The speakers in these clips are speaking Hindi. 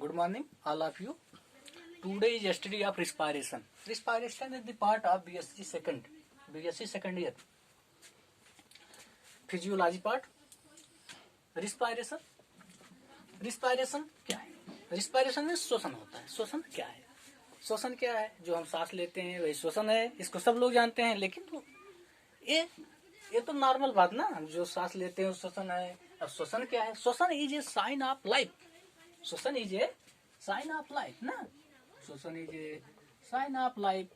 Good morning, all of you. Today is study of respiration. Respiration is the part of BSc second year. Physiology part. Respiration. Respiration क्या है? Respiration में श्वसन होता है. श्वसन क्या है? श्वसन क्या है? जो हम सांस लेते हैं वही श्वसन है. इसको सब लोग जानते हैं, लेकिन ये तो नॉर्मल बात ना, जो सांस लेते हैं श्वसन है. अब श्वसन क्या है? श्वसन is a sign of life. श्वसन is a sign of life ना. श्वसन is a sign of life.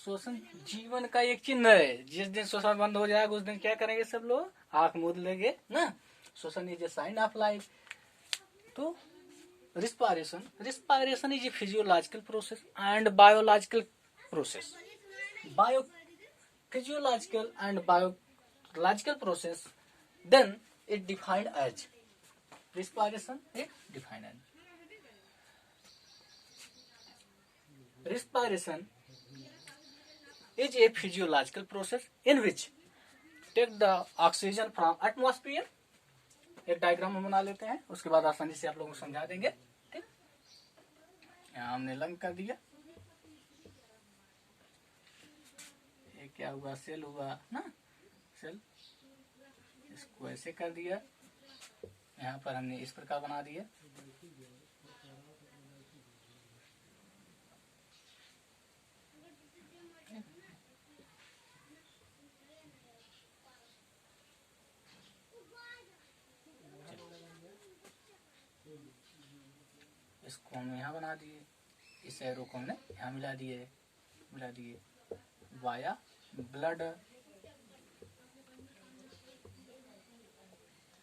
श्वसन जीवन का एक चिन्ह है. जिस दिन श्वसन बंद हो जाएगा उस दिन क्या करेंगे सब लोग? आंख मूंद लेंगे ना. श्वसन is a sign of life. तो respiration is a physiological process and biological process. Physiological and biological process. Then it defined as respiration. It defined as respiration is a physiological process in which take the oxygen from atmosphere. एक डायग्राम हम बना लेते हैं, उसके बाद आसानी से आप लोगों को समझा देंगे. ठीक, यहाँ हमने लंग कर दिया. ये क्या हुआ? सेल हुआ ना. सेल, इसको ऐसे कर दिया. यहाँ पर हमने इस प्रकार बना दिया. इसको हमने यहाँ बना दिए. इस एरो को हमने यहाँ मिला दिए वाया ब्लड.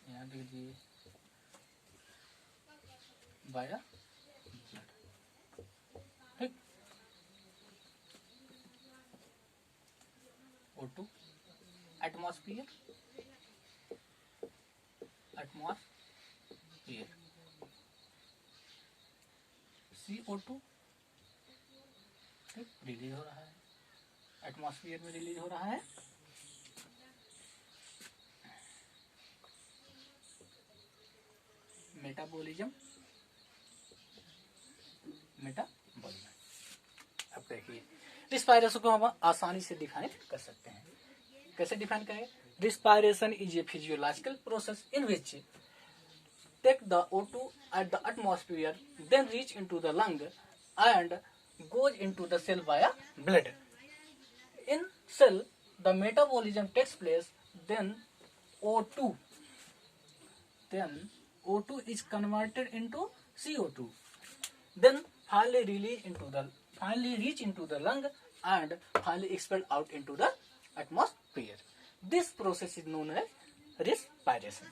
यहाँ दीजिए वाया ब्लड. ठीक. O2 atmosphere. CO2 ठीक रिलीज हो रहा है, एटमॉस्फेयर में रिलीज हो रहा है. मेटाबॉलिज्म. अब देखिए, रिस्पायरेशन को हम आसानी से डिफाइन कर सकते हैं. कैसे डिफाइन करें? Respiration is a physiological process in which take the O2 at the atmosphere, then reach into the lung and goes into the cell via blood. In cell, the metabolism takes place. Then O2 is converted into CO2. Then finally reach into the lung and finally expelled out into the atmosphere. This process is known as respiration.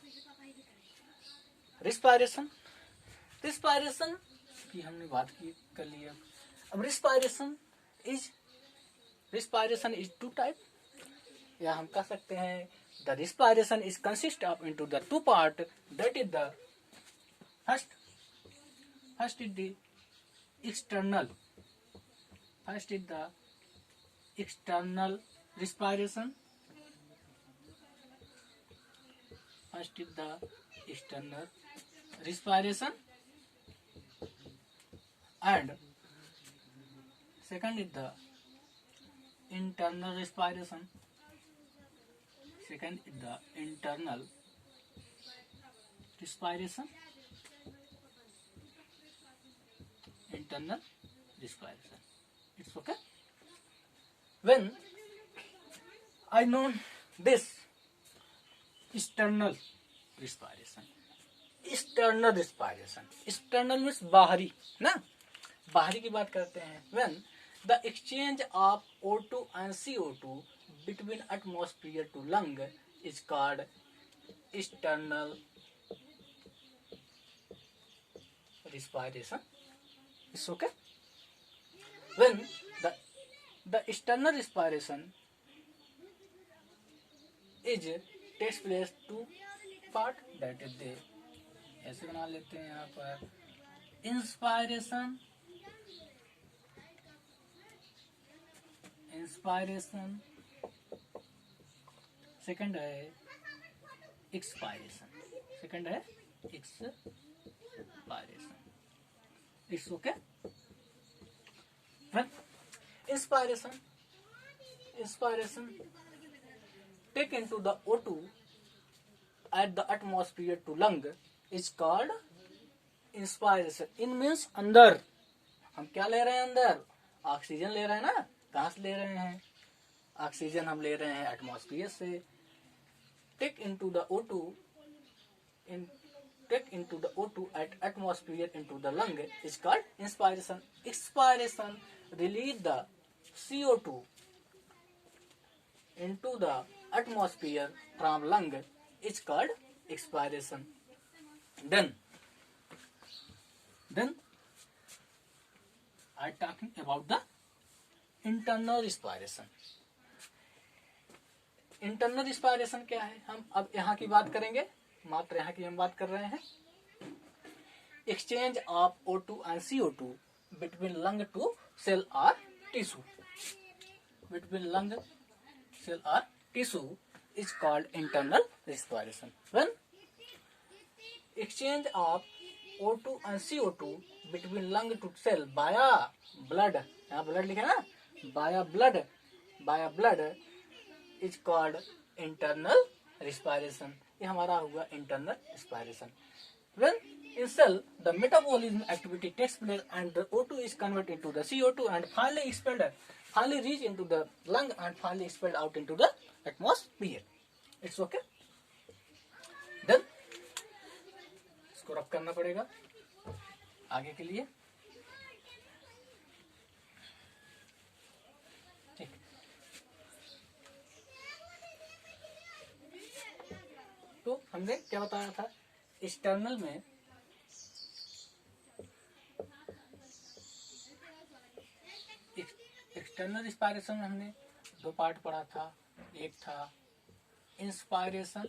Respiration की हमने बात कर ली. अब रिस्पायरेशन इज टू टाइप, या हम कह सकते हैं the respiration is consist of into the two part. That is the first is the external respiration. First is the external respiration and second is the internal respiration. It's okay. When I know this external respiration means बाहरी ना. बाहरी की बात करते हैं. when the exchange of O2 and CO2 between atmosphere to lung is called external respiration. It's okay. When the external respiration takes place to part, that is the ऐसे बना लेते हैं यहाँ पर. इंस्पायरेशन सेकंड है expiration. It's okay. When inspiration take into the O2 at the atmosphere to lung is called inspiration. In means अंदर हम क्या ले रहे हैं, अंदर ऑक्सीजन ले रहे हैं ना, कहाँ से ले रहे हैं, ऑक्सीजन हम ले रहे हैं एटमॉस्फेयर से. Take into the O2 at atmosphere into the lung is called inspiration. Expiration release the CO2 into the atmosphere from lung is called expiration. Then I talking about the internal respiration. Internal respiration क्या है, हम अब यहाँ की बात करेंगे, मात्र यहाँ की हम बात कर रहे हैं. Exchange of O2 and CO2 between lung to cell और टिश्यू. बिटवीन लंग सेल और tissue is called internal respiration. When exchange of O2 and CO2 between lung to cell via blood, यहाँ ब्लड लिखा है ना, via blood is called internal respiration. ये हमारा हुआ internal respiration. When in cell the metabolism activity takes place and the O2 is converted into the CO2 and finally reach into the lung and finally expelled out into the atmosphere. It's okay. Then इसको रब करना पड़ेगा आगे के लिए. तो हमने क्या बताया था, एक्सटर्नल में एक्सटर्नल रिस्पायरेशन में हमने दो पार्ट पढ़ा था. एक था इंस्पायरेशन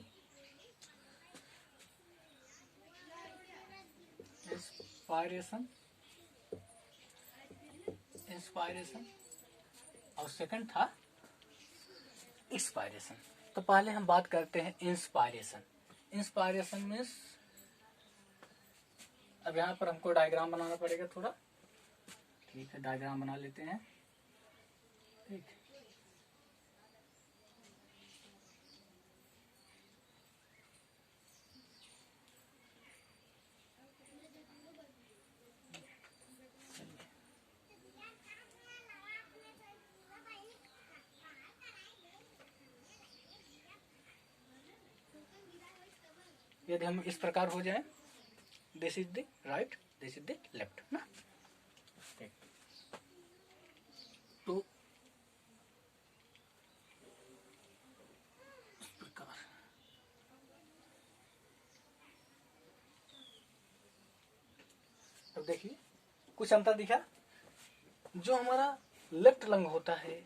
और सेकंड था एक्सपायरेशन. तो पहले हम बात करते हैं इंस्पायरेशन मीन्स, अब यहाँ पर हमको डायग्राम बनाना पड़ेगा थोड़ा. ठीक है, डायग्राम बना लेते हैं. ठीक, यदि हम इस प्रकार हो जाए, this is the right, this is the left ना. तो इस प्रकार अब देखिए कुछ अंतर दिखा. जो हमारा लेफ्ट लंग होता है,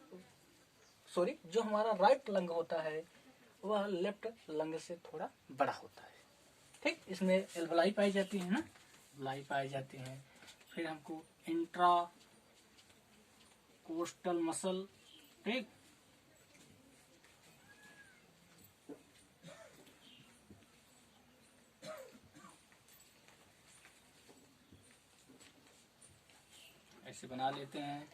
सॉरी, जो हमारा राइट लंग होता है वह लेफ्ट लंग से थोड़ा बड़ा होता है. ठीक, इसमें एल्वलाई पाई जाती है ना, एल्वलाई पाई जाती है. फिर हमको इंट्रा कोस्टल मसल, ठीक, ऐसे बना लेते हैं.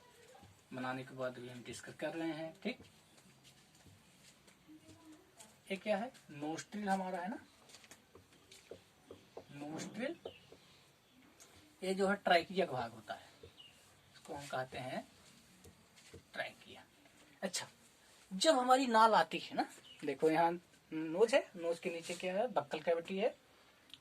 बनाने के बाद भी हम डिस्कस कर रहे हैं. ठीक, ये क्या है, नोस्ट्रिल हमारा है ना, नोस्ट्रिल. ये जो है ट्राइकिया का भाग होता है, इसको हम कहते हैं ट्राइकिया. अच्छा, जब हमारी नाल आती है ना, देखो यहाँ नोज है, नोज के नीचे क्या है, बक्कल कैविटी है.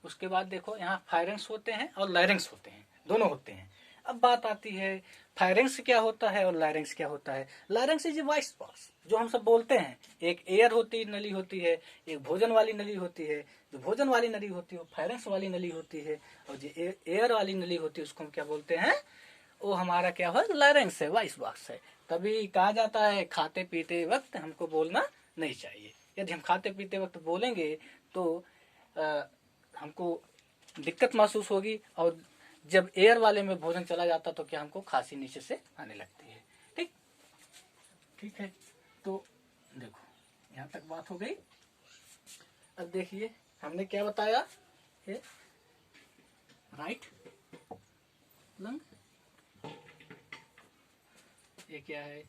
उसके बाद देखो यहाँ फायरिंग्स होते हैं और लायरिंग्स होते हैं, दोनों होते हैं. अब बात आती है फायरिंग्स क्या होता है और लायरिंग्स क्या होता है. लायरिंग्स इज वॉइस बॉक्स, जो हम सब बोलते हैं. एक एयर होती नली होती है, एक भोजन वाली नली होती है. जो भोजन वाली नली होती है वो फायरिंग्स वाली नली होती है, और जो एयर वाली नली होती है उसको हम क्या बोलते हैं, वो हमारा क्या है, लायरिंग्स है, वॉइस बॉक्स है. तभी कहा जाता है खाते पीते वक्त हमको बोलना नहीं चाहिए. यदि हम खाते पीते वक्त बोलेंगे तो हमको दिक्कत महसूस होगी, और जब एयर वाले में भोजन चला जाता तो क्या हमको खांसी नीचे से आने लगती है. ठीक, ठीक है. तो देखो यहाँ तक बात हो गई. अब देखिए हमने क्या बताया, ये राइट लंग, ये क्या है,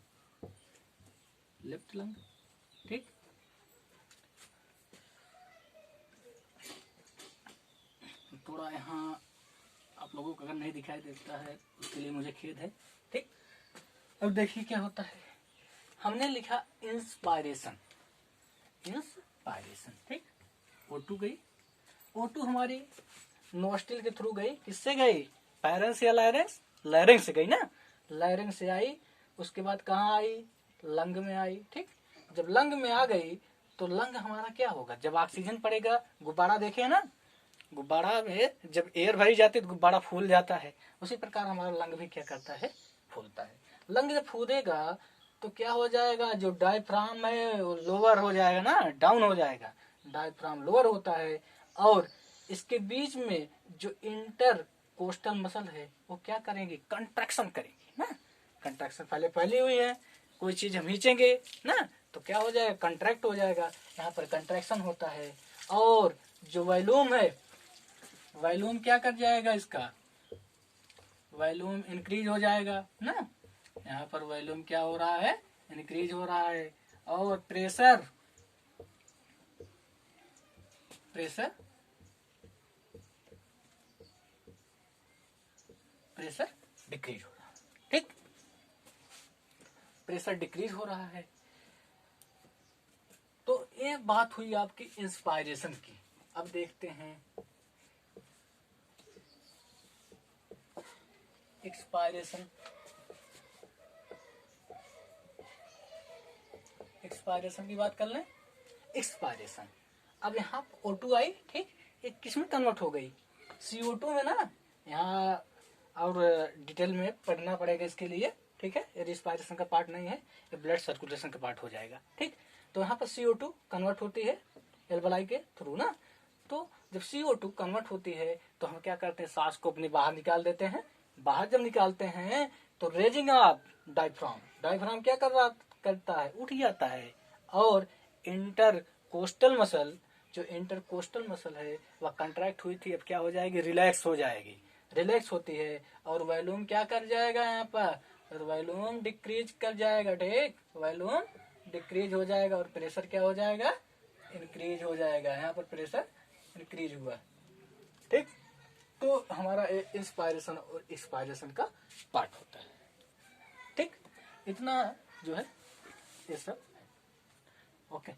लेफ्ट लंग। ठीक, थोड़ा यहाँ आप लोगों को अगर नहीं दिखाई देता है उसके लिए मुझे खेद है। ठीक, अब देखिए क्या होता है, हमने लिखा इंस्पायरेशन, इंस्पायरेशन। ठीक, O2 गई, O2 हमारी नोस्ट्रिल के थ्रू गई, किससे गई, पैरेंस या लायरेंस, लायरेंस से गई ना, लायरेंस से आई, उसके बाद कहाँ आई, लंग में आई। ठीक, जब लंग में आ गई तो लंग हमारा क्या होगा, जब ऑक्सीजन पड़ेगा, गुब्बारा देखे ना, गुब्बारा में जब एयर भरी जाती है तो गुब्बारा फूल जाता है, उसी प्रकार हमारा लंग भी क्या करता है, फूलता है। लंग जब फूलेगा तो क्या हो जाएगा, जो डायफ्राम है वो लोअर हो जाएगा ना, डाउन हो जाएगा, डायफ्राम लोअर होता है, और इसके बीच में जो इंटर कोस्टल मसल है वो क्या करेंगे, कंट्रैक्शन करेंगे ना, कंट्रैक्शन पहले फैली हुई है, कोई चीज हम खींचेंगे ना तो क्या हो जाएगा, कंट्रैक्ट हो जाएगा, यहाँ पर कंट्रैक्शन होता है। और जो वॉल्यूम है, वॉल्यूम क्या कर जाएगा, इसका वॉल्यूम इंक्रीज हो जाएगा ना, यहाँ पर वॉल्यूम क्या हो रहा है, इंक्रीज हो रहा है। और प्रेशर, प्रेशर प्रेशर डिक्रीज हो रहा है। ठीक, प्रेशर डिक्रीज हो रहा है। तो ये बात हुई आपकी इंस्पायरेशन की। अब देखते हैं एक्सपायरेशन, एक्सपायरेशन की बात कर लें। एक्सपायरेशन, अब यहाँ O2 आई, ठीक, एक किस में कन्वर्ट हो गई, CO2 में ना, यहाँ और डिटेल में पढ़ना पड़ेगा इसके लिए। ठीक है, ये रिस्पायरेशन का पार्ट नहीं है, ये ब्लड सर्कुलेशन का पार्ट हो जाएगा। ठीक, तो यहाँ पर CO2 कन्वर्ट होती है एल्वेलाई के थ्रू ना, तो जब CO2 कन्वर्ट होती है तो हम क्या करते हैं, सांस को अपनी बाहर निकाल देते हैं। बाहर जब निकालते हैं तो रेजिंग ऑफ डायफ्राम, डायफ्राम क्या करता है, उठ जाता है, और इंटर कोस्टल मसल, जो इंटर कोस्टल मसल है वह कंट्रैक्ट हुई थी, अब क्या हो जाएगी, रिलैक्स हो जाएगी, रिलैक्स होती है, और वॉल्यूम क्या कर जाएगा, यहाँ पर वॉल्यूम डिक्रीज कर जाएगा। ठीक, वॉल्यूम डिक्रीज हो जाएगा, और प्रेशर क्या हो जाएगा, इंक्रीज हो जाएगा, यहाँ पर प्रेशर इंक्रीज हुआ। ठीक, तो हमारा इंस्पायरेशन और एक्सपायरेशन का पार्ट होता है। ठीक, इतना जो है ये सब ओके।